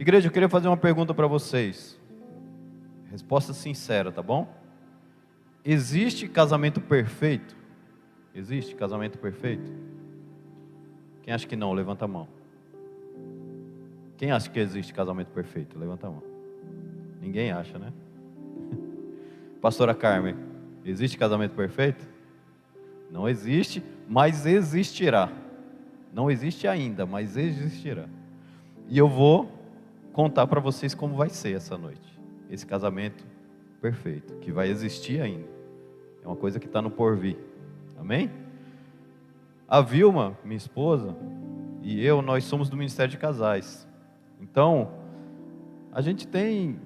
Igreja, eu queria fazer uma pergunta para vocês. Resposta sincera, tá bom? Existe casamento perfeito? Existe casamento perfeito? Quem acha que não, levanta a mão. Quem acha que existe casamento perfeito? Levanta a mão. Ninguém acha, né? Pastora Carmen, existe casamento perfeito? Não existe, mas existirá. Não existe ainda, mas existirá. E eu vou contar para vocês como vai ser essa noite. Esse casamento perfeito, que vai existir ainda. É uma coisa que está no porvir. Amém? A Vilma, minha esposa, e eu, nós somos do Ministério de Casais. Então, a gente tem,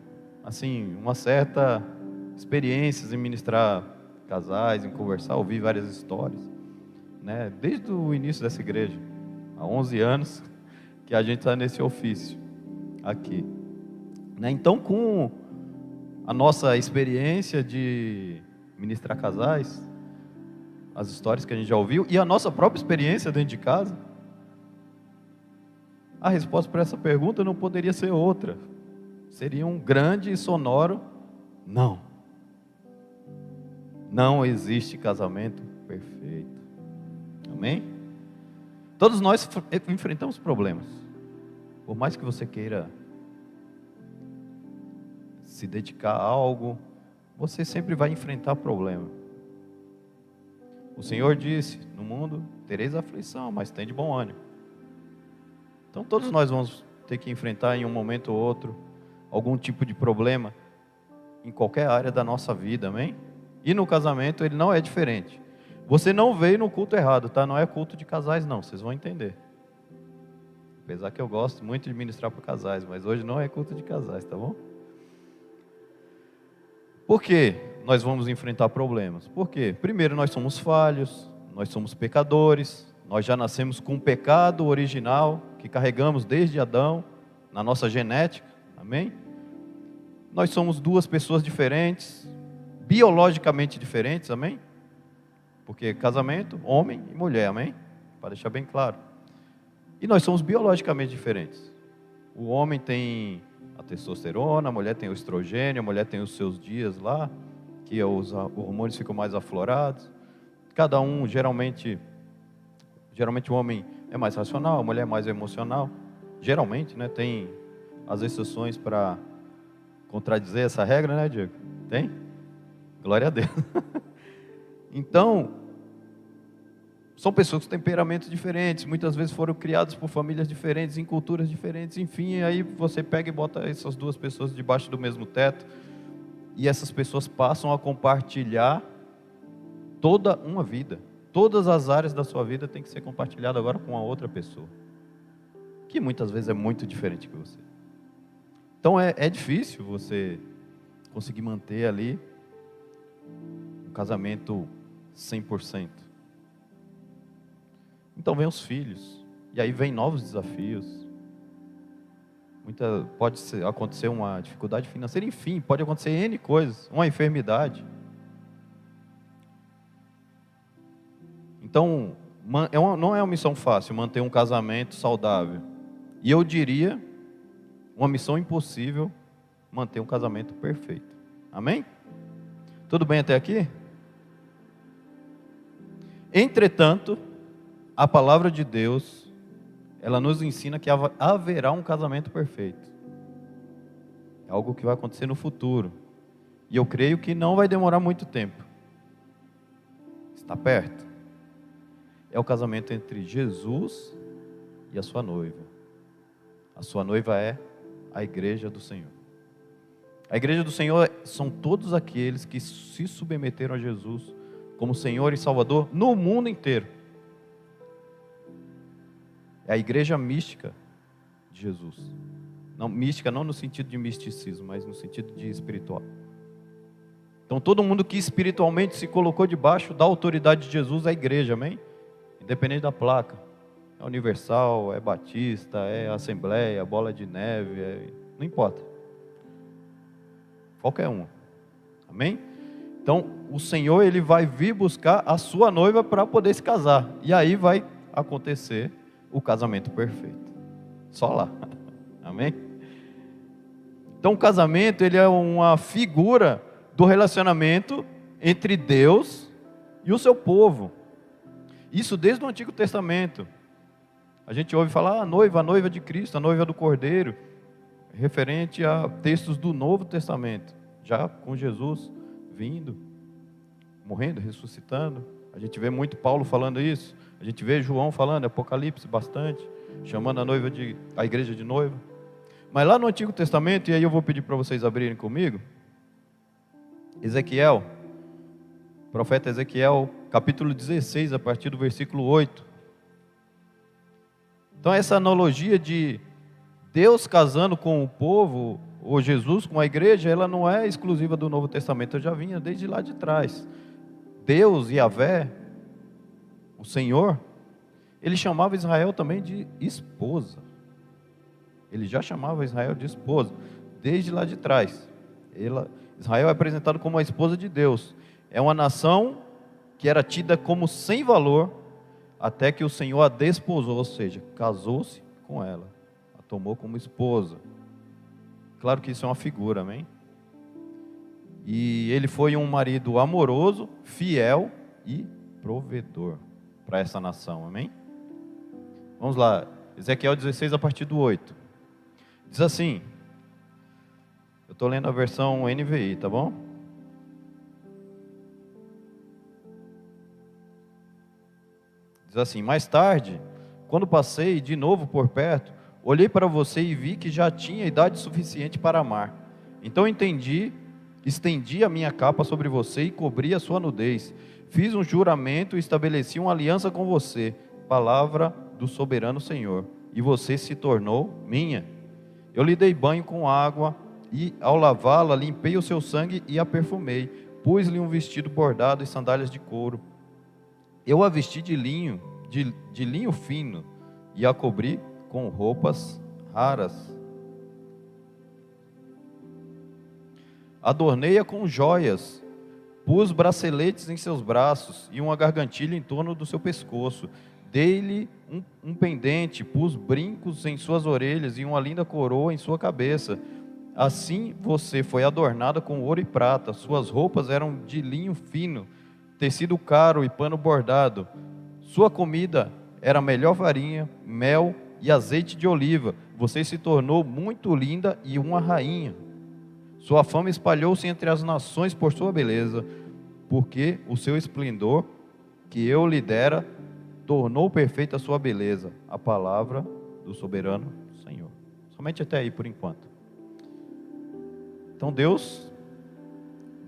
assim, uma certa experiência em ministrar casais, em conversar, ouvir várias histórias, né? Desde o início dessa igreja, há 11 anos que a gente está nesse ofício aqui, né? Então, com a nossa experiência de ministrar casais, as histórias que a gente já ouviu e a nossa própria experiência dentro de casa, a resposta para essa pergunta não poderia ser outra. Seria um grande e sonoro não. Não existe casamento perfeito. Amém? Todos nós enfrentamos problemas. Por mais que você queira se dedicar a algo, você sempre vai enfrentar problema. O Senhor disse, no mundo tereis aflição, mas tem de bom ânimo. Então todos nós vamos ter que enfrentar em um momento ou outro algum tipo de problema em qualquer área da nossa vida, amém? E no casamento ele não é diferente. Você não veio no culto errado, tá? Não é culto de casais não, vocês vão entender. Apesar que eu gosto muito de ministrar para casais, mas hoje não é culto de casais, tá bom? Por que nós vamos enfrentar problemas? Por quê? Primeiro, nós somos falhos, nós somos pecadores, nós já nascemos com um pecado original que carregamos desde Adão, na nossa genética, amém? Nós somos duas pessoas diferentes, biologicamente diferentes, amém? Porque casamento, homem e mulher, amém? Para deixar bem claro. E nós somos biologicamente diferentes. O homem tem a testosterona, a mulher tem o estrogênio, a mulher tem os seus dias lá, que os hormônios ficam mais aflorados. Cada um, geralmente o homem é mais racional, a mulher é mais emocional. Geralmente, né? Tem as exceções para contradizer essa regra, né, Diego? Tem? Glória a Deus. Então, são pessoas com temperamentos diferentes, muitas vezes foram criadas por famílias diferentes, em culturas diferentes, enfim, aí você pega e bota essas duas pessoas debaixo do mesmo teto, e essas pessoas passam a compartilhar toda uma vida. Todas as áreas da sua vida têm que ser compartilhadas agora com a outra pessoa, que muitas vezes é muito diferente que você. Então é difícil você conseguir manter ali um casamento 100%. Então vem os filhos, e aí vem novos desafios. Pode acontecer uma dificuldade financeira, enfim, pode acontecer N coisas, uma enfermidade. Então, não é uma missão fácil manter um casamento saudável. E eu diria, uma missão impossível, manter um casamento perfeito. Amém? Tudo bem até aqui? Entretanto, a palavra de Deus, ela nos ensina que haverá um casamento perfeito. É algo que vai acontecer no futuro. E eu creio que não vai demorar muito tempo. Está perto. É o casamento entre Jesus e a sua noiva. A sua noiva é a igreja do Senhor. A igreja do Senhor são todos aqueles que se submeteram a Jesus como Senhor e Salvador no mundo inteiro. É a igreja mística de Jesus. Não, mística não no sentido de misticismo, mas no sentido de espiritual. Então todo mundo que espiritualmente se colocou debaixo da autoridade de Jesus é a igreja, amém? Independente da placa. É Universal, é Batista, é Assembleia, Bola de Neve, não importa. Qualquer uma. Amém? Então o Senhor, Ele vai vir buscar a sua noiva para poder se casar. E aí vai acontecer o casamento perfeito. Só lá. Amém? Então o casamento, ele é uma figura do relacionamento entre Deus e o seu povo. Isso desde o Antigo Testamento. A gente ouve falar a noiva de Cristo, a noiva do Cordeiro, referente a textos do Novo Testamento, já com Jesus vindo, morrendo, ressuscitando. A gente vê muito Paulo falando isso, a gente vê João falando, Apocalipse bastante, chamando a igreja de noiva. Mas lá no Antigo Testamento, e aí eu vou pedir para vocês abrirem comigo, Ezequiel, profeta Ezequiel, capítulo 16, a partir do versículo 8. Então essa analogia de Deus casando com o povo, ou Jesus com a igreja, ela não é exclusiva do Novo Testamento, eu já vinha desde lá de trás. Deus, Yahvé, o Senhor, ele chamava Israel também de esposa. Ele já chamava Israel de esposa, desde lá de trás. Israel é apresentado como a esposa de Deus. É uma nação que era tida como sem valor, até que o Senhor a desposou, ou seja, casou-se com ela, a tomou como esposa. Claro que isso é uma figura, amém? E ele foi um marido amoroso, fiel e provedor para essa nação, amém? Vamos lá, Ezequiel 16 a partir do 8. Diz assim, eu estou lendo a versão NVI, tá bom? Diz assim, mais tarde, quando passei de novo por perto, olhei para você e vi que já tinha idade suficiente para amar. Então estendi a minha capa sobre você e cobri a sua nudez. Fiz um juramento e estabeleci uma aliança com você, palavra do soberano Senhor, e você se tornou minha. Eu lhe dei banho com água e, ao lavá-la, limpei o seu sangue e a perfumei. Pus-lhe um vestido bordado e sandálias de couro. Eu a vesti de linho fino e a cobri com roupas raras. Adornei-a com joias, pus braceletes em seus braços e uma gargantilha em torno do seu pescoço. Dei-lhe um pendente, pus brincos em suas orelhas e uma linda coroa em sua cabeça. Assim você foi adornada com ouro e prata. Suas roupas eram de linho fino, tecido caro e pano bordado. Sua comida era melhor farinha, mel e azeite de oliva. Você se tornou muito linda e uma rainha. Sua fama espalhou-se entre as nações por sua beleza, porque o seu esplendor, que eu lhe dera, tornou perfeita a sua beleza. A palavra do soberano Senhor. Somente até aí por enquanto. Então Deus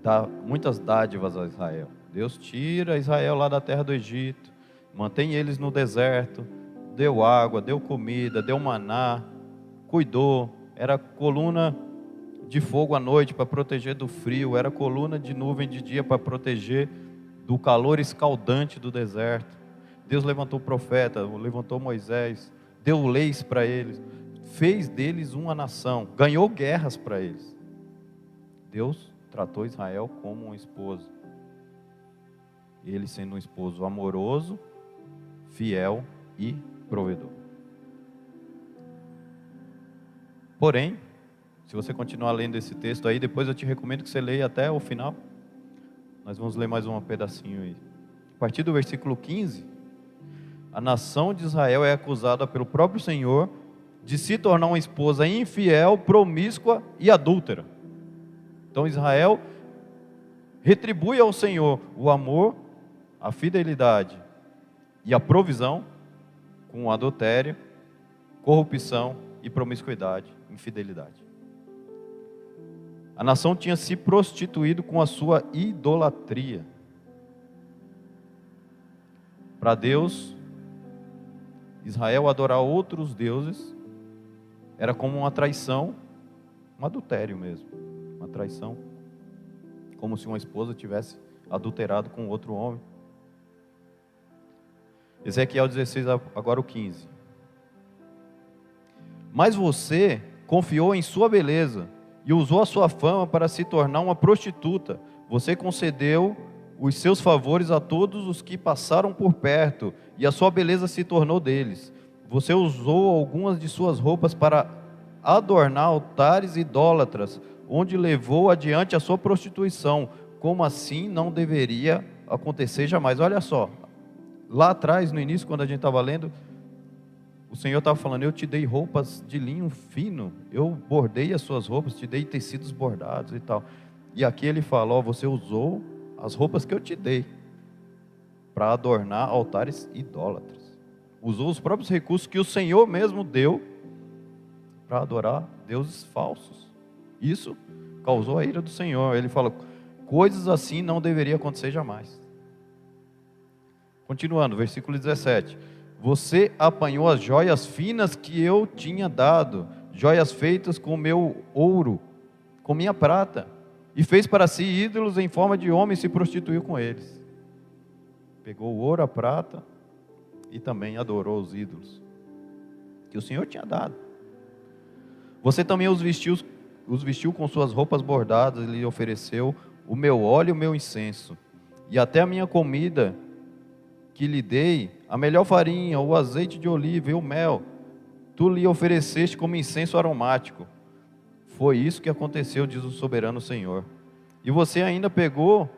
dá muitas dádivas a Israel. Deus tira Israel lá da terra do Egito, mantém eles no deserto, deu água, deu comida, deu maná, cuidou, era coluna de fogo à noite para proteger do frio, era coluna de nuvem de dia para proteger do calor escaldante do deserto. Deus levantou o profeta, levantou Moisés, deu leis para eles, fez deles uma nação, ganhou guerras para eles. Deus tratou Israel como um esposo. Ele sendo um esposo amoroso, fiel e provedor. Porém, se você continuar lendo esse texto aí, depois eu te recomendo que você leia até o final. Nós vamos ler mais um pedacinho aí. A partir do versículo 15, a nação de Israel é acusada pelo próprio Senhor de se tornar uma esposa infiel, promíscua e adúltera. Então Israel retribui ao Senhor o amor, a fidelidade e a provisão com o adultério, corrupção e promiscuidade, infidelidade. A nação tinha se prostituído com a sua idolatria. Para Deus, Israel adorar outros deuses era como uma traição, um adultério mesmo, uma traição, como se uma esposa tivesse adulterado com outro homem. Ezequiel 16, agora o 15. Mas você confiou em sua beleza e usou a sua fama para se tornar uma prostituta. Você concedeu os seus favores a todos os que passaram por perto, e a sua beleza se tornou deles. Você usou algumas de suas roupas para adornar altares idólatras, onde levou adiante a sua prostituição. Como assim não deveria acontecer jamais? Olha só, lá atrás, no início, quando a gente estava lendo, o Senhor estava falando: eu te dei roupas de linho fino, eu bordei as suas roupas, te dei tecidos bordados e tal. E aqui ele fala: ó, você usou as roupas que eu te dei para adornar altares idólatras. Usou os próprios recursos que o Senhor mesmo deu para adorar deuses falsos. Isso causou a ira do Senhor. Ele fala: coisas assim não deveria acontecer jamais. Continuando, versículo 17: você apanhou as joias finas que eu tinha dado, joias feitas com meu ouro, com minha prata, e fez para si ídolos em forma de homem e se prostituiu com eles. Pegou o ouro, a prata e também adorou os ídolos que o Senhor tinha dado. Você também os vestiu com suas roupas bordadas e lhe ofereceu o meu óleo e o meu incenso, e até a minha comida que lhe dei, a melhor farinha, o azeite de oliva e o mel, tu lhe ofereceste como incenso aromático. Foi isso que aconteceu, diz o soberano Senhor. E você ainda pegou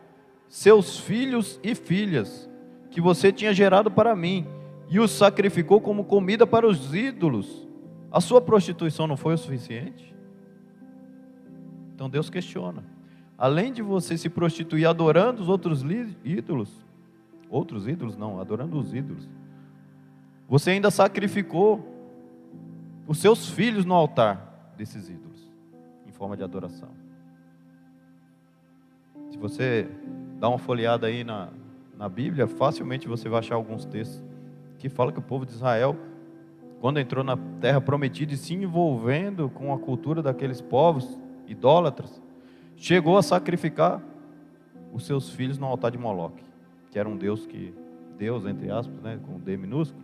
seus filhos e filhas, que você tinha gerado para mim, e os sacrificou como comida para os ídolos. A sua prostituição não foi o suficiente? Então Deus questiona: além de você se prostituir adorando os outros ídolos, adorando os ídolos, você ainda sacrificou os seus filhos no altar desses ídolos, em forma de adoração. Se você dá uma folheada aí na Bíblia, facilmente você vai achar alguns textos que falam que o povo de Israel, quando entrou na terra prometida e se envolvendo com a cultura daqueles povos idólatras, chegou a sacrificar os seus filhos no altar de Moloque, que era um Deus entre aspas, né, com D minúsculo,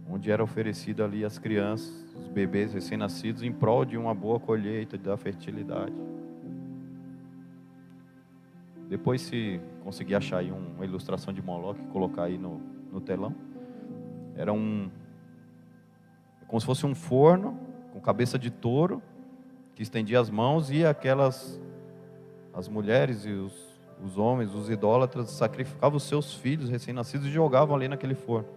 onde era oferecido ali as crianças, os bebês recém-nascidos, em prol de uma boa colheita, da fertilidade. Depois, se conseguir achar aí uma ilustração de Moloque, colocar aí no telão, era como se fosse um forno com cabeça de touro, que estendia as mãos, e as mulheres e os homens, os idólatras, sacrificavam os seus filhos recém-nascidos e jogavam ali naquele forno.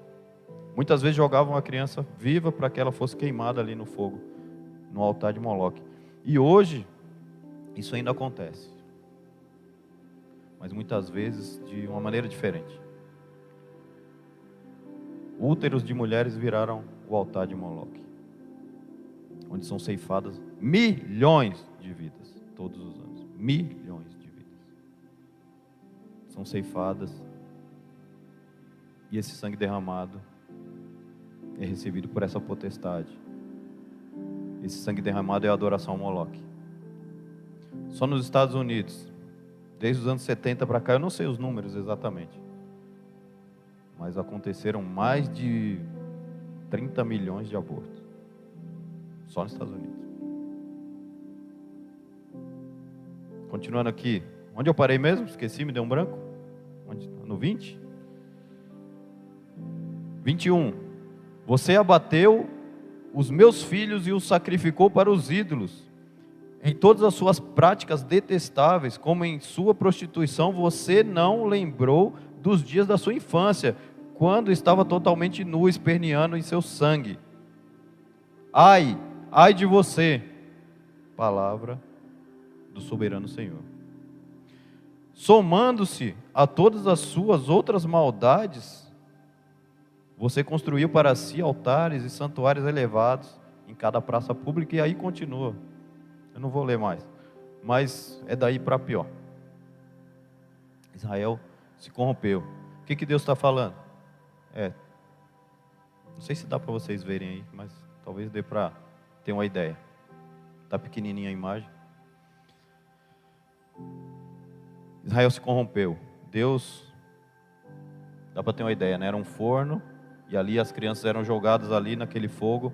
Muitas vezes jogavam a criança viva para que ela fosse queimada ali no fogo, no altar de Moloque. E hoje, isso ainda acontece, mas muitas vezes de uma maneira diferente. Úteros de mulheres viraram o altar de Moloque, onde são ceifadas milhões de vidas, todos os anos. Milhões de vidas são ceifadas, e esse sangue derramado é recebido por essa potestade. Esse sangue derramado é a adoração ao Moloque. Só nos Estados Unidos, desde os anos 70 para cá, eu não sei os números exatamente, mas aconteceram mais de 30 milhões de abortos, só nos Estados Unidos. Continuando aqui, onde eu parei mesmo? Esqueci, me deu um branco. No 20? 21. Você abateu os meus filhos e os sacrificou para os ídolos. Em todas as suas práticas detestáveis, como em sua prostituição, você não lembrou dos dias da sua infância, quando estava totalmente nu, esperneando em seu sangue. Ai de você, palavra do soberano Senhor. Somando-se a todas as suas outras maldades, você construiu para si altares e santuários elevados em cada praça pública, e aí continua. Eu não vou ler mais, mas é daí para pior. Israel se corrompeu. O que Deus está falando? Não sei se dá para vocês verem aí, mas talvez dê para ter uma ideia. Está pequenininha a imagem. Israel se corrompeu. Deus, dá para ter uma ideia, né? Era um forno, e ali as crianças eram jogadas ali naquele fogo,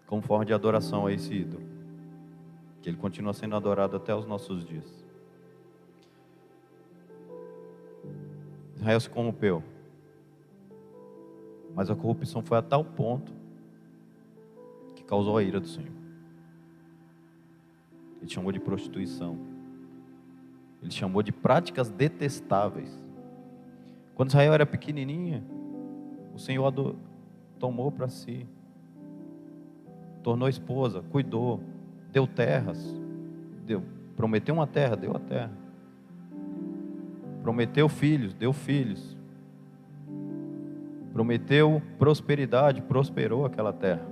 como forma de adoração a esse ídolo, que ele continua sendo adorado até os nossos dias. Israel se corrompeu. Mas a corrupção foi a tal ponto que causou a ira do Senhor. Ele chamou de prostituição. Ele chamou de práticas detestáveis. Quando Israel era pequenininha, o Senhor tomou para si, tornou esposa, cuidou, deu terras, prometeu uma terra, deu a terra. Prometeu filhos, deu filhos. Prometeu prosperidade, prosperou aquela terra.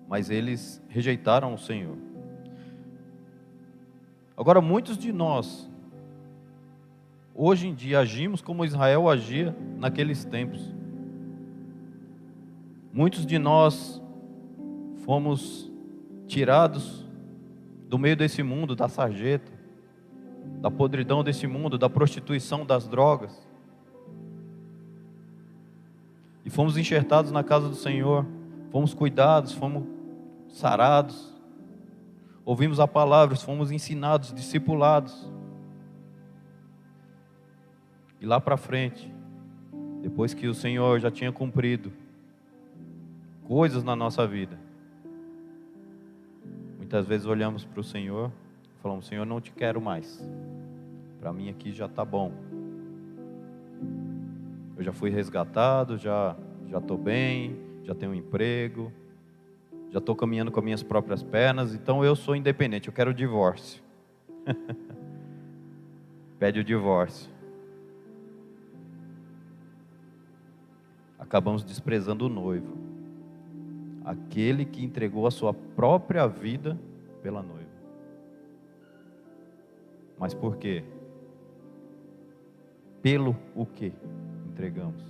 Mas eles rejeitaram o Senhor. Agora, muitos de nós, hoje em dia, agimos como Israel agia naqueles tempos. Muitos de nós fomos tirados do meio desse mundo, da sarjeta, da podridão desse mundo, da prostituição, das drogas. E fomos enxertados na casa do Senhor, fomos cuidados, fomos sarados, ouvimos a palavra, fomos ensinados, discipulados. E lá para frente, depois que o Senhor já tinha cumprido coisas na nossa vida, muitas vezes olhamos para o Senhor e falamos: Senhor, não te quero mais, para mim aqui já está bom, eu já fui resgatado, já estou bem, já tenho um emprego, já estou caminhando com as minhas próprias pernas, então eu sou independente, eu quero o divórcio. Pede o divórcio. Acabamos desprezando o noivo, aquele que entregou a sua própria vida pela noiva. Mas por quê? Pelo o que entregamos?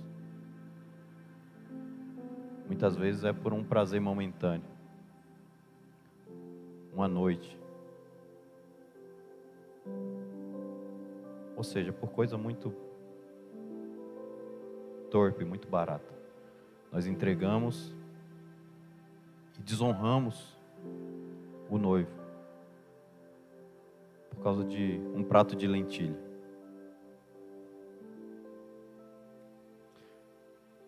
Muitas vezes é por um prazer momentâneo, uma noite, ou seja, por coisa muito torpe, muito barata. Nós entregamos e desonramos o noivo por causa de um prato de lentilha.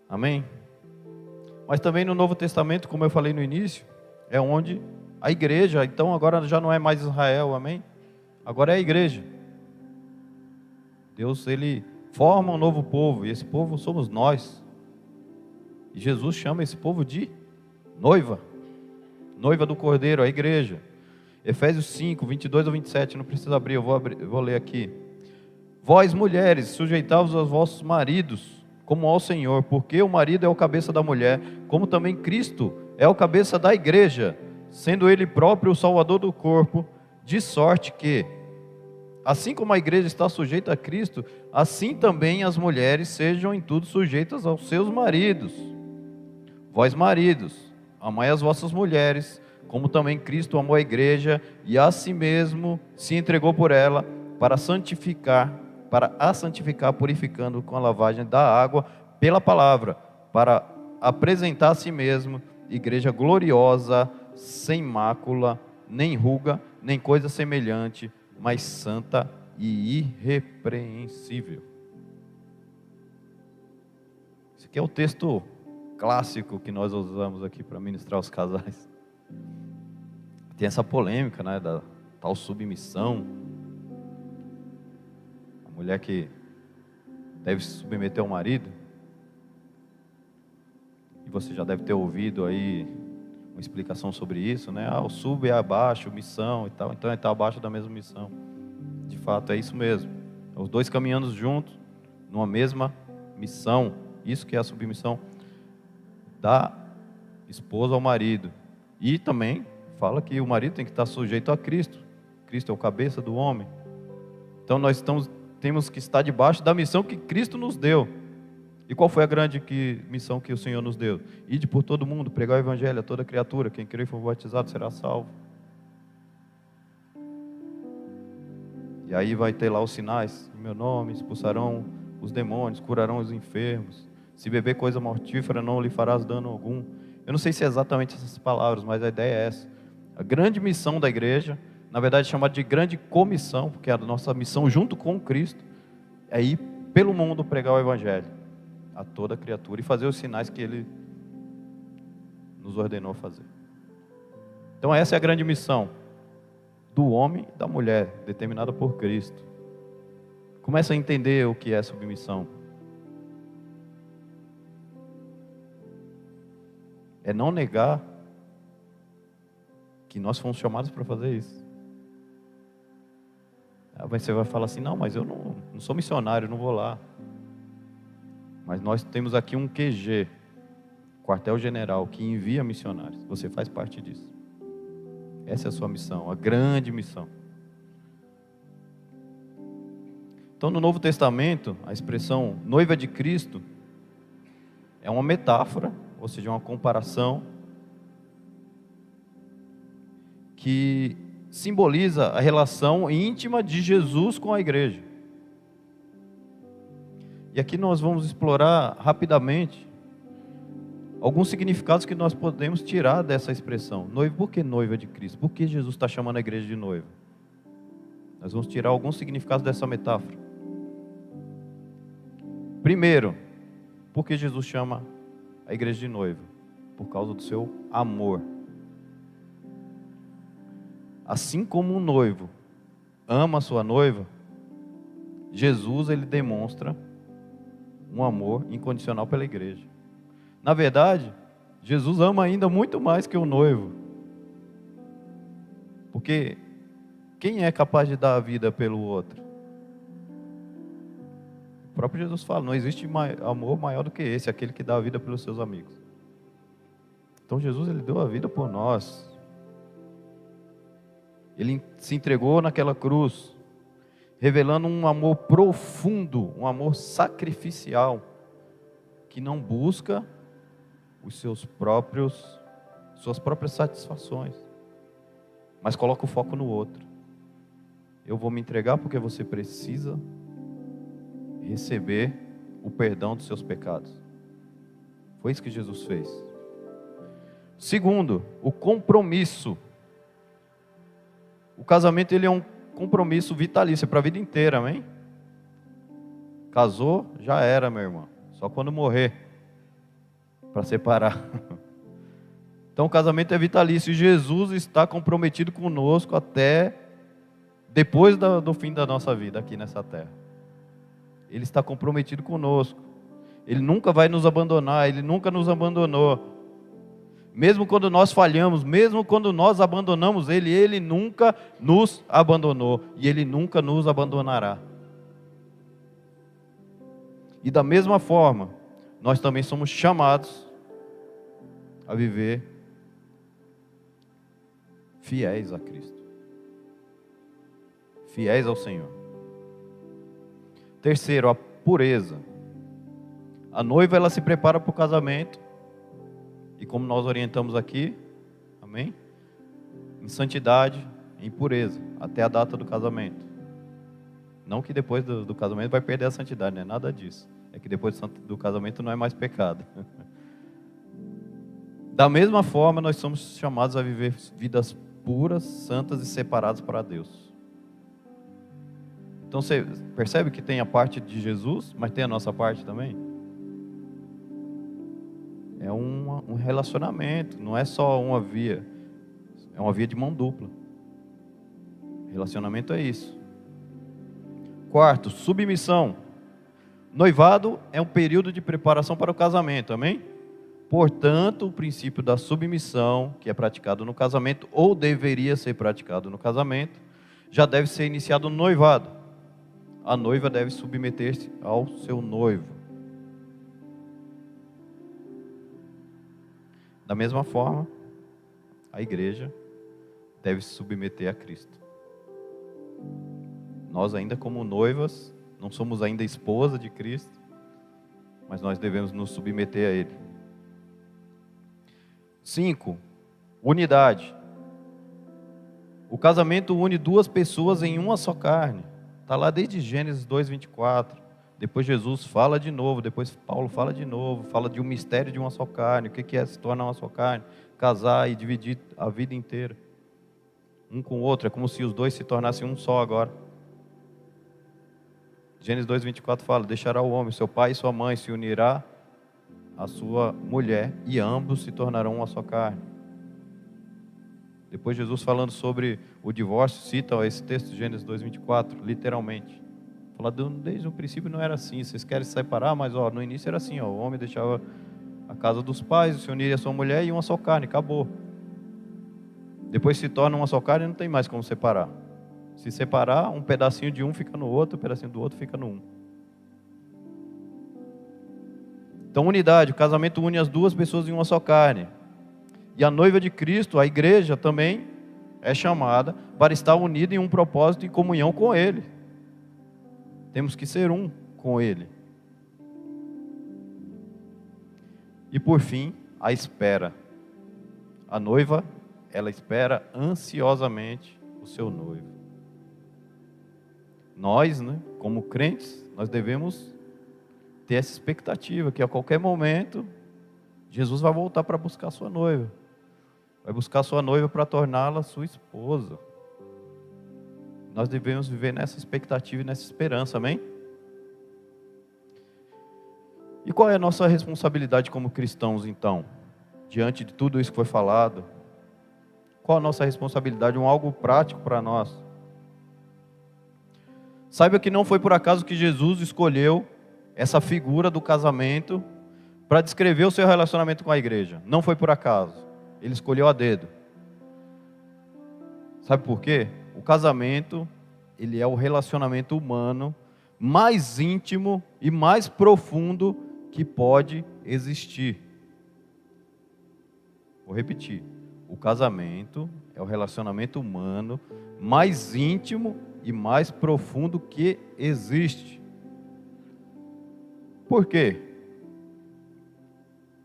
Amém? Mas também no Novo Testamento, como eu falei no início, é onde a igreja, então agora já não é mais Israel, amém? Agora é a igreja. Deus, Ele forma um novo povo, e esse povo somos nós. E Jesus chama esse povo de noiva, noiva do Cordeiro, a igreja. Efésios 5, 22 ao 27, não precisa abrir, eu vou ler aqui. Vós mulheres, sujeitai-vos aos vossos maridos, como ao Senhor, porque o marido é o cabeça da mulher, como também Cristo é o cabeça da igreja, sendo Ele próprio o Salvador do corpo, de sorte que, assim como a igreja está sujeita a Cristo, assim também as mulheres sejam em tudo sujeitas aos seus maridos. Vós maridos, amai as vossas mulheres, como também Cristo amou a igreja, e a si mesmo se entregou por ela, para a santificar, purificando com a lavagem da água pela palavra, para apresentar a si mesmo igreja gloriosa, sem mácula, nem ruga, nem coisa semelhante, mas santa e irrepreensível. Esse aqui é o texto clássico que nós usamos aqui para ministrar os casais. Tem essa polêmica, né, da tal submissão. Mulher que deve se submeter ao marido. E você já deve ter ouvido aí uma explicação sobre isso, né? O sub é abaixo, missão e tal. Então ele está abaixo da mesma missão. De fato é isso mesmo. Os dois caminhando juntos, numa mesma missão. Isso que é a submissão da esposa ao marido. E também fala que o marido tem que estar sujeito a Cristo. Cristo é o cabeça do homem. Então nós temos que estar debaixo da missão que Cristo nos deu. E qual foi a grande missão que o Senhor nos deu? Ide por todo mundo, pregar o evangelho a toda criatura. Quem crer e for batizado será salvo. E aí vai ter lá os sinais. Em meu nome expulsarão os demônios, curarão os enfermos. Se beber coisa mortífera não lhe farás dano algum. Eu não sei se é exatamente essas palavras, mas a ideia é essa. A grande missão da igreja, na verdade é chamada de grande comissão, porque a nossa missão junto com Cristo é ir pelo mundo pregar o evangelho. a toda criatura e fazer os sinais que Ele nos ordenou fazer. Então essa é a grande missão do homem e da mulher, determinada por Cristo. Começa a entender o que é submissão. É não negar que nós fomos chamados para fazer isso. Aí você vai falar assim, não, mas eu não sou missionário, não vou lá. Mas nós temos aqui um QG, quartel-general, que envia missionários. Você faz parte disso. Essa é a sua missão, a grande missão. Então, no Novo Testamento, a expressão noiva de Cristo é uma metáfora, ou seja, uma comparação que simboliza a relação íntima de Jesus com a igreja. E aqui nós vamos explorar rapidamente alguns significados que nós podemos tirar dessa expressão. Noiva, por que noiva de Cristo? Por que Jesus está chamando a igreja de noiva? Nós vamos tirar alguns significados dessa metáfora. Primeiro, por que Jesus chama a igreja de noiva? Por causa do seu amor. Assim como um noivo ama a sua noiva, Jesus ele demonstra um amor incondicional pela igreja. Na verdade, Jesus ama ainda muito mais que o noivo. Porque quem é capaz de dar a vida pelo outro? O próprio Jesus fala, não existe amor maior do que esse, aquele que dá a vida pelos seus amigos. Então Jesus ele deu a vida por nós. Ele se entregou naquela cruz, revelando um amor profundo, um amor sacrificial, que não busca suas próprias satisfações, mas coloca o foco no outro. Eu vou me entregar porque você precisa receber o perdão dos seus pecados. Foi isso que Jesus fez. Segundo, o compromisso. O casamento ele é um compromisso vitalício, é para a vida inteira, amém? Casou, já era, meu irmão. Só quando morrer, para separar. Então o casamento é vitalício e Jesus está comprometido conosco até depois do fim da nossa vida aqui nessa terra. Ele está comprometido conosco. Ele nunca vai nos abandonar, Ele nunca nos abandonou. Mesmo quando nós falhamos, mesmo quando nós abandonamos Ele, Ele nunca nos abandonou e Ele nunca nos abandonará. E da mesma forma, nós também somos chamados a viver fiéis a Cristo, fiéis ao Senhor. Terceiro, a pureza. A noiva ela se prepara para o casamento. E como nós orientamos aqui, amém? Em santidade, em pureza, até a data do casamento. Não que depois do casamento vai perder a santidade, não é nada disso. É que depois do casamento não é mais pecado. Da mesma forma, nós somos chamados a viver vidas puras, santas e separadas para Deus. Então você percebe que tem a parte de Jesus, mas tem a nossa parte também? É um relacionamento, não é só uma via, é uma via de mão dupla. Relacionamento é isso. Quarto, submissão. Noivado é um período de preparação para o casamento, amém? Portanto, o princípio da submissão, que é praticado no casamento, ou deveria ser praticado no casamento, já deve ser iniciado no noivado. A noiva deve submeter-se ao seu noivo. Da mesma forma, a igreja deve se submeter a Cristo. Nós ainda como noivas, não somos ainda esposa de Cristo, mas nós devemos nos submeter a Ele. 5. Unidade. O casamento une duas pessoas em uma só carne. Está lá desde Gênesis 2:24. Depois Jesus fala de novo, depois Paulo fala de novo, fala de um mistério de uma só carne. O que é se tornar uma só carne? Casar e dividir a vida inteira. Um com o outro, é como se os dois se tornassem um só agora. Gênesis 2:24 fala: deixará o homem, seu pai e sua mãe, se unirá à sua mulher, e ambos se tornarão uma só carne. Depois Jesus falando sobre o divórcio, cita esse texto de Gênesis 2:24, literalmente. Fala, desde o princípio não era assim, vocês querem se separar, mas no início era assim, o homem deixava a casa dos pais, se uniria à sua mulher e uma só carne, acabou. Depois se torna uma só carne e não tem mais como separar. Se separar, um pedacinho de um fica no outro, um pedacinho do outro fica no um. Então, unidade, o casamento une as duas pessoas em uma só carne. E a noiva de Cristo, a igreja, também é chamada para estar unida em um propósito e comunhão com Ele. Temos que ser um com Ele. E por fim, a espera. A noiva, ela espera ansiosamente o seu noivo. Nós, como crentes, nós devemos ter essa expectativa que a qualquer momento Jesus vai voltar para buscar a sua noiva. Vai buscar a sua noiva para torná-la sua esposa. Nós devemos viver nessa expectativa e nessa esperança, amém? E qual é a nossa responsabilidade como cristãos, então? Diante de tudo isso que foi falado, qual a nossa responsabilidade? Algo prático para nós. Saiba que não foi por acaso que Jesus escolheu essa figura do casamento para descrever o seu relacionamento com a igreja. Não foi por acaso. Ele escolheu a dedo. Sabe por quê? O casamento, ele é o relacionamento humano mais íntimo e mais profundo que pode existir. Vou repetir. O casamento é o relacionamento humano mais íntimo e mais profundo que existe. Por quê?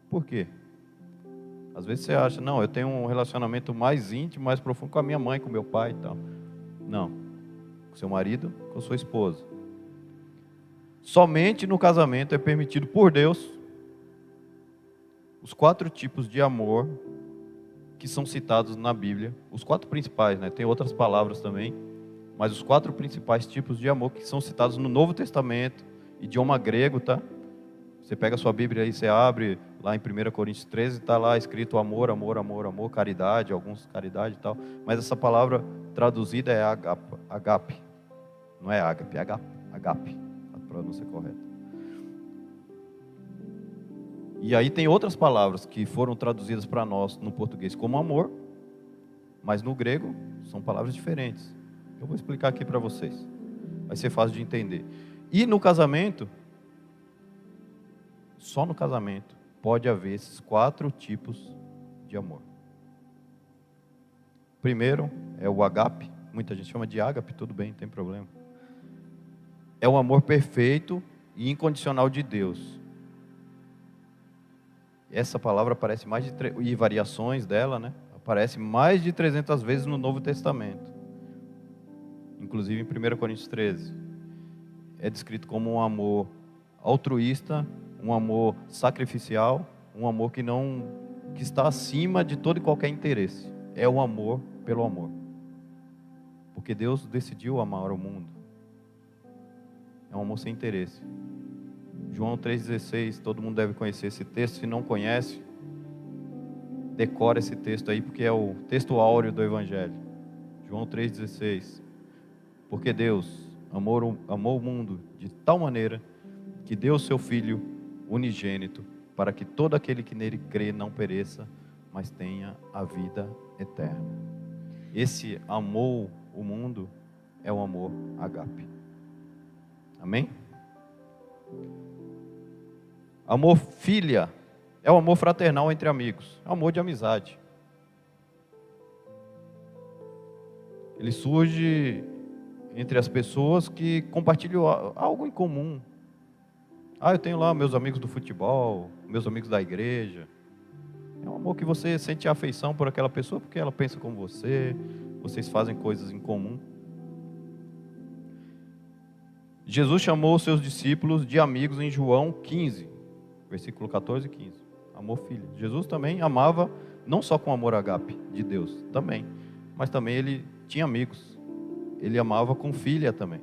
Por quê? Às vezes você acha, não, eu tenho um relacionamento mais íntimo, mais profundo com a minha mãe, com meu pai e tal. Não. Com seu marido, com sua esposa. Somente no casamento é permitido por Deus os 4 tipos de amor que são citados na Bíblia. Os 4 principais, tem outras palavras também, mas os 4 principais tipos de amor que são citados no Novo Testamento, idioma grego, tá? Você pega a sua Bíblia aí, você abre lá em 1 Coríntios 13, está lá escrito amor, amor, amor, amor, caridade, alguns caridade e tal. Mas essa palavra traduzida é agape. Não é ágape, é agape, a pronúncia correta. E aí tem outras palavras que foram traduzidas para nós no português como amor, mas no grego são palavras diferentes. Eu vou explicar aqui para vocês. Vai ser fácil de entender. E no casamento, só no casamento pode haver esses 4 tipos de amor. Primeiro é o agape, muita gente chama de ágape, tudo bem, não tem problema. É o amor perfeito e incondicional de Deus. Essa palavra aparece mais de e variações dela, aparece mais de 300 vezes no Novo Testamento. Inclusive em 1 Coríntios 13. É descrito como um amor altruísta, um amor sacrificial, um amor que está acima de todo e qualquer interesse. É o amor pelo amor. Porque Deus decidiu amar o mundo. É um amor sem interesse. João 3,16, todo mundo deve conhecer esse texto. Se não conhece, decora esse texto aí, porque é o texto áureo do Evangelho. João 3,16. Porque Deus amou o mundo de tal maneira que deu o seu Filho unigênito, para que todo aquele que nele crê não pereça, mas tenha a vida eterna. Esse amou o mundo é o amor agape. Amém? Amor filia é o amor fraternal entre amigos, é o amor de amizade. Ele surge entre as pessoas que compartilham algo em comum. Eu tenho lá meus amigos do futebol, meus amigos da igreja. É um amor que você sente afeição por aquela pessoa, porque ela pensa como você, vocês fazem coisas em comum. Jesus chamou os seus discípulos de amigos em João 15, versículo 14 e 15. Amor filho. Jesus também amava, não só com amor agape de Deus, também, mas também ele tinha amigos. Ele amava com filha também.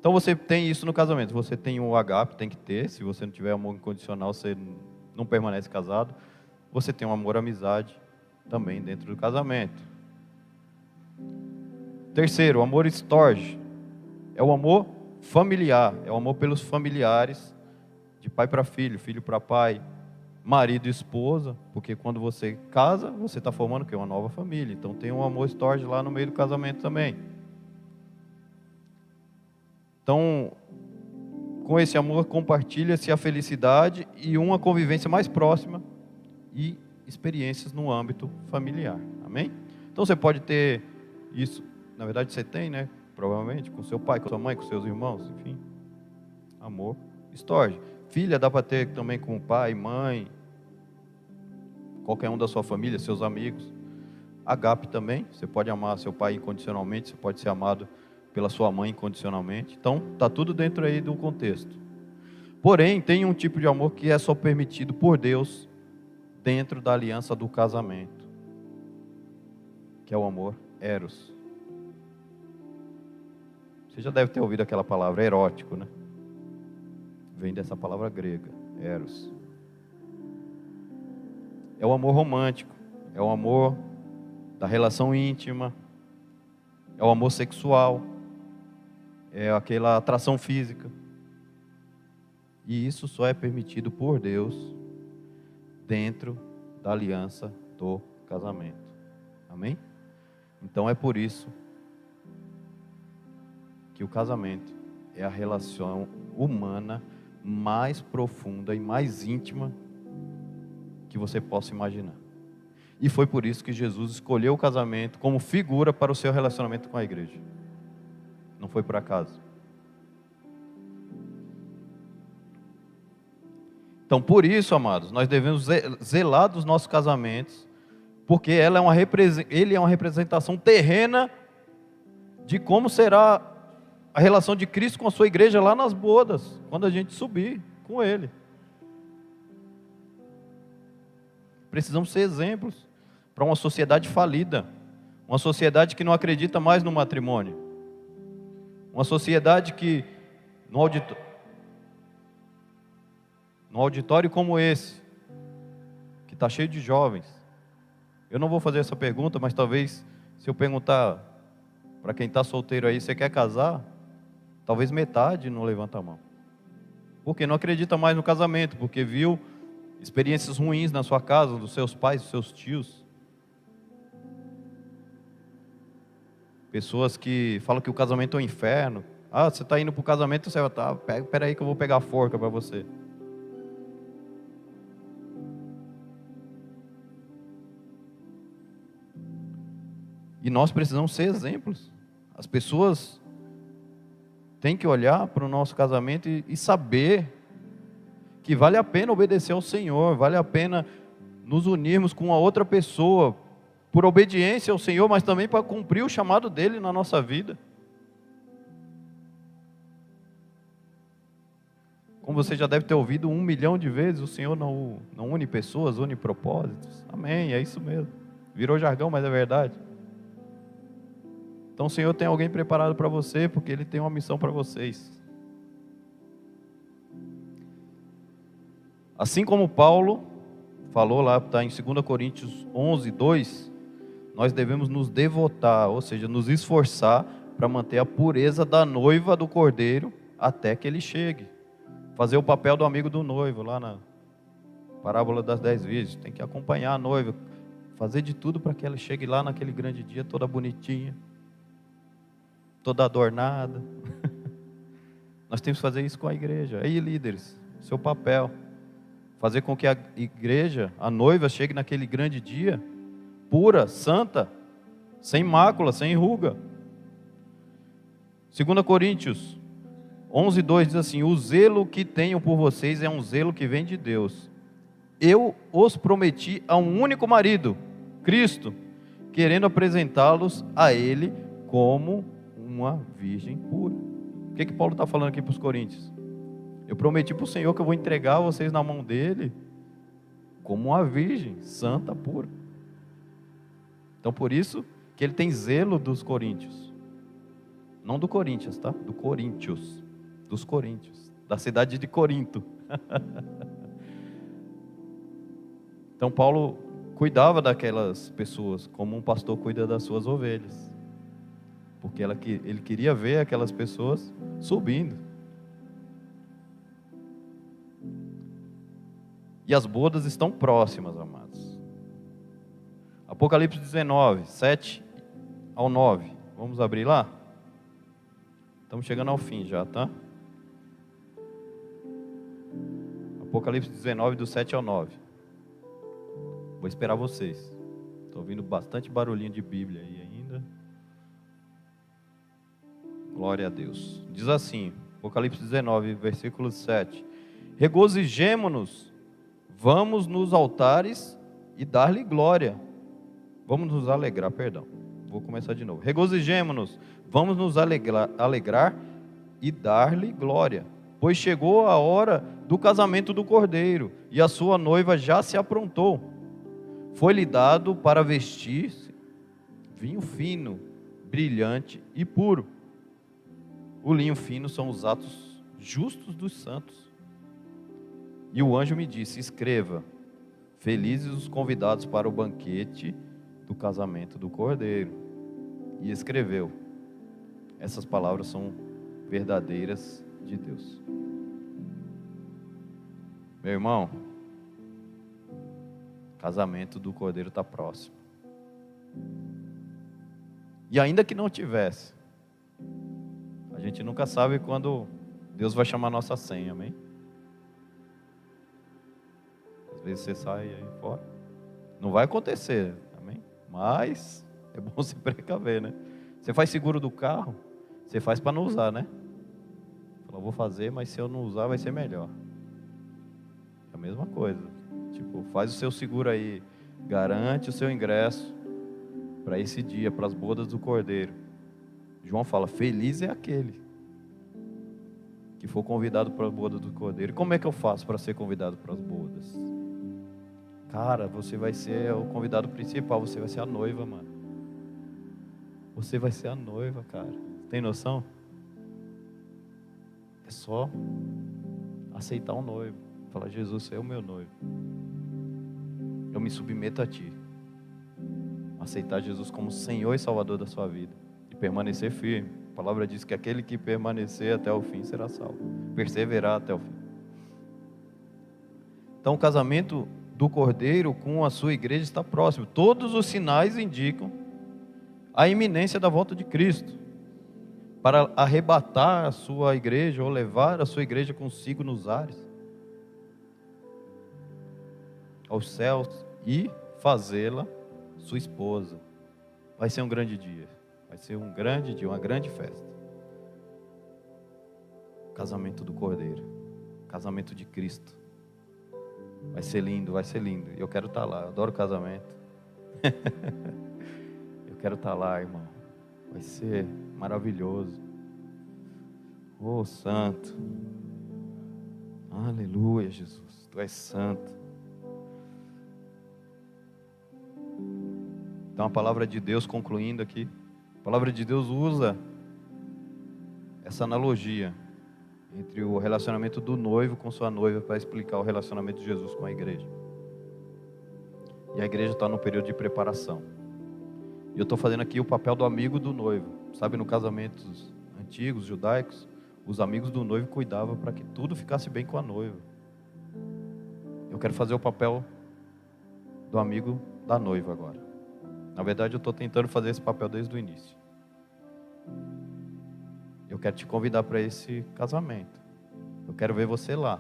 Então você tem isso no casamento, você tem o agape, tem que ter, se você não tiver amor incondicional, você não permanece casado. Você tem um amor amizade também dentro do casamento. Terceiro, o amor storge, é o amor familiar, é o amor pelos familiares, de pai para filho, filho para pai, marido e esposa, porque quando você casa, você está formando o quê? Uma nova família, então tem um amor storge lá no meio do casamento também. Então, com esse amor compartilha-se a felicidade e uma convivência mais próxima e experiências no âmbito familiar, amém? Então você pode ter isso, na verdade você tem, né? Provavelmente, com seu pai, com sua mãe, com seus irmãos, enfim, amor storge. Filha dá para ter também com pai, mãe, qualquer um da sua família, seus amigos. Agape também, você pode amar seu pai incondicionalmente, você pode ser amado pela sua mãe incondicionalmente. Então, está tudo dentro aí do contexto. Porém, tem um tipo de amor que é só permitido por Deus dentro da aliança do casamento, que é o amor eros. Você já deve ter ouvido aquela palavra erótico, né? Vem dessa palavra grega, eros. É o amor romântico, é o amor da relação íntima, é o amor sexual, é aquela atração física. E isso só é permitido por Deus dentro da aliança do casamento. Amém? Então é por isso que o casamento é a relação humana mais profunda e mais íntima que você possa imaginar. E foi por isso que Jesus escolheu o casamento como figura para o seu relacionamento com a igreja. Não foi por acaso. Então, por isso, amados, nós devemos zelar dos nossos casamentos, porque ele é uma representação terrena de como será a relação de Cristo com a sua igreja lá nas bodas, quando a gente subir com Ele. Precisamos ser exemplos para uma sociedade falida, uma sociedade que não acredita mais no matrimônio, uma sociedade que no auditório como esse, que está cheio de jovens, eu não vou fazer essa pergunta, mas talvez se eu perguntar para quem está solteiro aí, você quer casar? Talvez metade não levanta a mão, porque não acredita mais no casamento, porque viu experiências ruins na sua casa, dos seus pais, dos seus tios. Pessoas que falam que o casamento é um inferno. Ah, você está indo para o casamento, você vai estar, espera aí que eu vou pegar a forca para você. E nós precisamos ser exemplos. As pessoas têm que olhar para o nosso casamento e saber que vale a pena obedecer ao Senhor, vale a pena nos unirmos com uma outra pessoa, por obediência ao Senhor, mas também para cumprir o chamado dEle na nossa vida. Como você já deve ter ouvido 1 milhão de vezes, o Senhor não une pessoas, une propósitos. Amém, é isso mesmo. Virou jargão, mas é verdade. Então o Senhor tem alguém preparado para você, porque Ele tem uma missão para vocês. Assim como Paulo falou lá, está em 2 Coríntios 11, 2, nós devemos nos devotar, ou seja, nos esforçar para manter a pureza da noiva do cordeiro até que ele chegue. Fazer o papel do amigo do noivo, lá na parábola das 10 virgens. Tem que acompanhar a noiva, fazer de tudo para que ela chegue lá naquele grande dia, toda bonitinha, toda adornada. Nós temos que fazer isso com a igreja. Aí, líderes, seu papel. Fazer com que a igreja, a noiva, chegue naquele grande dia, pura, santa, sem mácula, sem ruga. 2 Coríntios 11, 2 diz assim: o zelo que tenho por vocês é um zelo que vem de Deus. Eu os prometi a um único marido, Cristo, querendo apresentá-los a Ele como uma virgem pura. O que Paulo está falando aqui para os coríntios? Eu prometi para o Senhor que eu vou entregar vocês na mão dEle como uma virgem santa, pura. Então por isso que Ele tem zelo dos coríntios. Não do Corinthians, tá? Do Coríntios. Dos Coríntios. Da cidade de Corinto. Então Paulo cuidava daquelas pessoas como um pastor cuida das suas ovelhas. Porque ele queria ver aquelas pessoas subindo. E as bodas estão próximas, amados. Apocalipse 19, 7 ao 9. Vamos abrir lá? Estamos chegando ao fim já, tá? Apocalipse 19, do 7 ao 9. Vou esperar vocês. Estou ouvindo bastante barulhinho de Bíblia aí ainda. Glória a Deus. Diz assim, Apocalipse 19, versículo 7. Regozijemo-nos, vamos nos altares e dar-lhe glória. Vamos nos alegrar, perdão. Vou começar de novo. Regozijemo-nos, vamos nos alegrar e dar-lhe glória. Pois chegou a hora do casamento do Cordeiro, e a sua noiva já se aprontou. Foi-lhe dado para vestir-se vinho fino, brilhante e puro. O linho fino são os atos justos dos santos. E o anjo me disse, escreva, felizes os convidados para o banquete do casamento do Cordeiro. E escreveu. Essas palavras são verdadeiras de Deus. Meu irmão, casamento do Cordeiro está próximo. E ainda que não tivesse, a gente nunca sabe quando Deus vai chamar a nossa senha, amém? Às vezes você sai aí fora. Não vai acontecer, amém? Mas é bom se precaver, né? Você faz seguro do carro, você faz para não usar, né? Fala, vou fazer, mas se eu não usar vai ser melhor. É a mesma coisa. Tipo, faz o seu seguro aí, garante o seu ingresso para esse dia, para as bodas do Cordeiro. João fala, feliz é aquele que for convidado para as bodas do Cordeiro. E como é que eu faço para ser convidado para as bodas? Cara, você vai ser o convidado principal, você vai ser a noiva, mano. Você vai ser a noiva, cara. Tem noção? É só aceitar o noivo. Falar, Jesus, você é o meu noivo. Eu me submeto a Ti. Aceitar Jesus como Senhor e Salvador da sua vida. E permanecer firme. A palavra diz que aquele que permanecer até o fim será salvo. Perseverar até o fim. Então o casamento do Cordeiro com a sua igreja está próximo. Todos os sinais indicam a iminência da volta de Cristo. Para arrebatar a sua igreja ou levar a sua igreja consigo nos ares. Aos céus e fazê-la sua esposa. Vai ser um grande dia. Vai ser um grande dia, uma grande festa. Casamento do Cordeiro. Casamento de Cristo. Vai ser lindo, vai ser lindo. E eu quero estar lá, eu adoro casamento. Eu quero estar lá, irmão. Vai ser maravilhoso. Oh, santo. Aleluia, Jesus. Tu és santo. Então a palavra de Deus, concluindo aqui, a palavra de Deus usa essa analogia entre o relacionamento do noivo com sua noiva para explicar o relacionamento de Jesus com a igreja. E a igreja está no período de preparação. E eu estou fazendo aqui o papel do amigo do noivo. Sabe, no casamentos antigos, judaicos, os amigos do noivo cuidavam para que tudo ficasse bem com a noiva. Eu quero fazer o papel do amigo da noiva agora. Na verdade, eu estou tentando fazer esse papel desde o início. Eu quero te convidar para esse casamento. Eu quero ver você lá,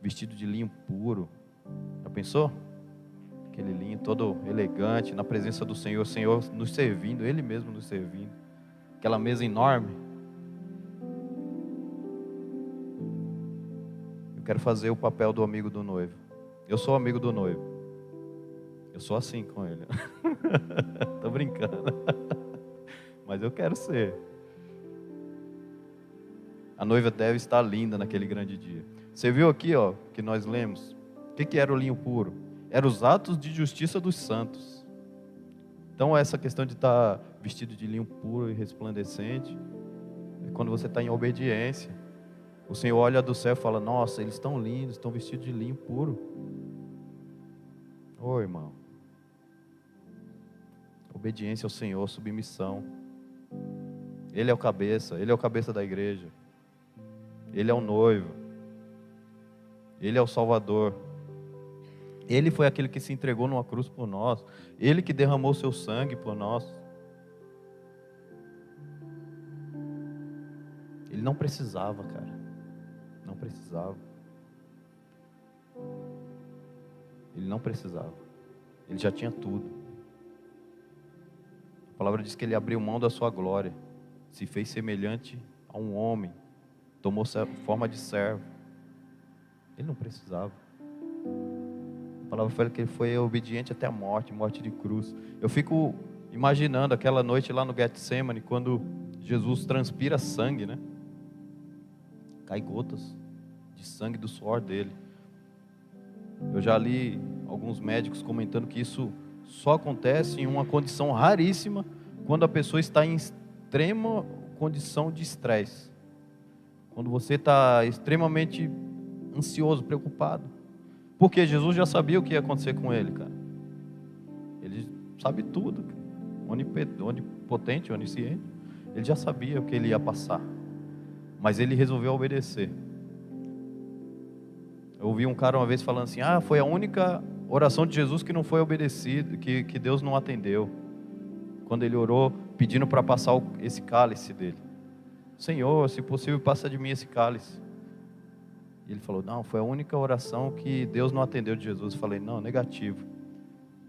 vestido de linho puro. Já pensou? Aquele linho todo elegante, na presença do Senhor, o Senhor nos servindo, Ele mesmo nos servindo. Aquela mesa enorme. Eu quero fazer o papel do amigo do noivo. Eu sou amigo do noivo. Eu sou assim com ele. Tô brincando. Mas eu quero ser. A noiva deve estar linda naquele grande dia. Você viu aqui, ó, que nós lemos. O que era o linho puro? Eram os atos de justiça dos santos. Então essa questão de estar vestido de linho puro e resplandecente quando você está em obediência. O Senhor olha do céu e fala: nossa, eles estão lindos, estão vestidos de linho puro. Ô irmão, obediência ao Senhor, submissão. Ele é o cabeça da igreja. Ele é o noivo. Ele é o Salvador. Ele foi aquele que se entregou numa cruz por nós. Ele que derramou seu sangue por nós. Ele não precisava, cara. Não precisava. Ele não precisava. Ele já tinha tudo. A palavra diz que ele abriu mão da sua glória, se fez semelhante a um homem, tomou forma de servo. Ele não precisava. A palavra fala que ele foi obediente até a morte, morte de cruz. Eu fico imaginando aquela noite lá no Getsemane, quando Jesus transpira sangue, né? Cai gotas de sangue do suor dele. Eu já li alguns médicos comentando que isso só acontece em uma condição raríssima, quando a pessoa está em extrema condição de estresse. Quando você está extremamente ansioso, preocupado. Porque Jesus já sabia o que ia acontecer com ele, cara. Ele sabe tudo. Onipotente, onisciente. Ele já sabia o que ele ia passar. Mas ele resolveu obedecer. Eu ouvi um cara uma vez falando assim: foi a única oração de Jesus que não foi obedecida, que Deus não atendeu. Quando ele orou pedindo para passar esse cálice dele. Senhor, se possível, passa de mim esse cálice. E ele falou: não, foi a única oração que Deus não atendeu de Jesus. Eu falei: não, negativo.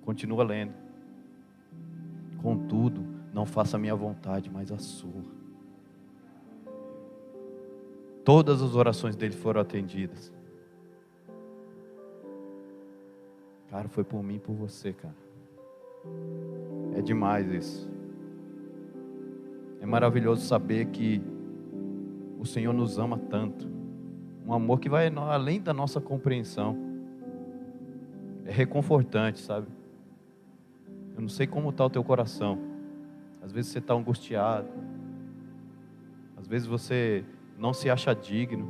Continua lendo. Contudo, não faça a minha vontade, mas a sua. Todas as orações dele foram atendidas. Cara, foi por mim e por você, cara. É demais isso. É maravilhoso saber que o Senhor nos ama tanto. Um amor que vai além da nossa compreensão. É reconfortante, sabe? Eu não sei como está o teu coração. Às vezes você está angustiado. Às vezes você não se acha digno.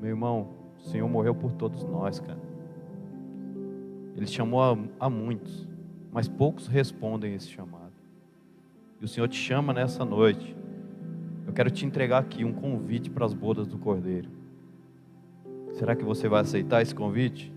Meu irmão, o Senhor morreu por todos nós, cara. Ele chamou a muitos, mas poucos respondem esse chamado. E o Senhor te chama nessa noite. Eu quero te entregar aqui um convite para as bodas do Cordeiro. Será que você vai aceitar esse convite?